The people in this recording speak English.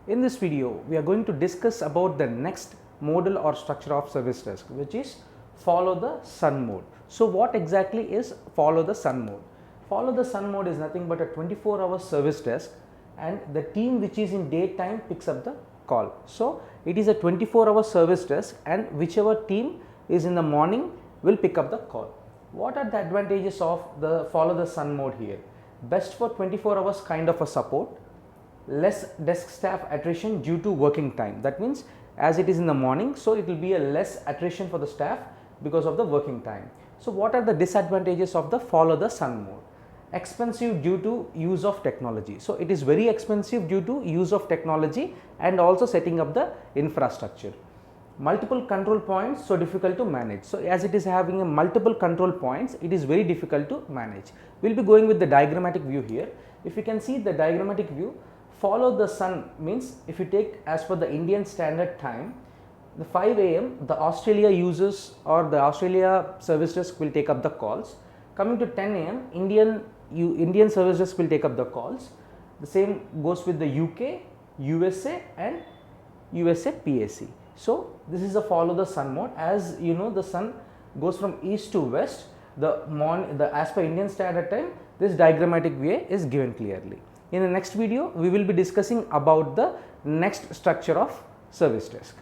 In this video, we are going to discuss about the next model or structure of service desk, which is follow the sun mode. So what exactly is follow the sun mode? Follow the sun mode is nothing but a 24-hour service desk, and the team which is in daytime picks up the call. So it is a 24-hour service desk, and whichever team is in the morning will pick up the call. What are the advantages of the follow the sun mode here? Best for 24 hours kind of a support, less desk staff attrition due to working time. That means as it is in the morning, so it will be a less attrition for the staff because of the working time. So what are the disadvantages of the follow the sun mode? Expensive due to use of technology. So it is very expensive due to use of technology and also setting up the infrastructure. Multiple control points, so difficult to manage. So as it is having a multiple control points, it is very difficult to manage. We will be going with the diagrammatic view here. If you can see the diagrammatic view, follow the sun means if you take as per the Indian standard time, the 5 a.m. the Australia users or the Australia service desk will take up the calls. Coming to 10 a.m. Indian service desk will take up the calls. The same goes with the UK, USA and USA PAC. So this is a follow the sun mode. As you know, the sun goes from east to west. As per Indian standard time, this diagrammatic view is given clearly. In the next video, we will be discussing about the next structure of service desk.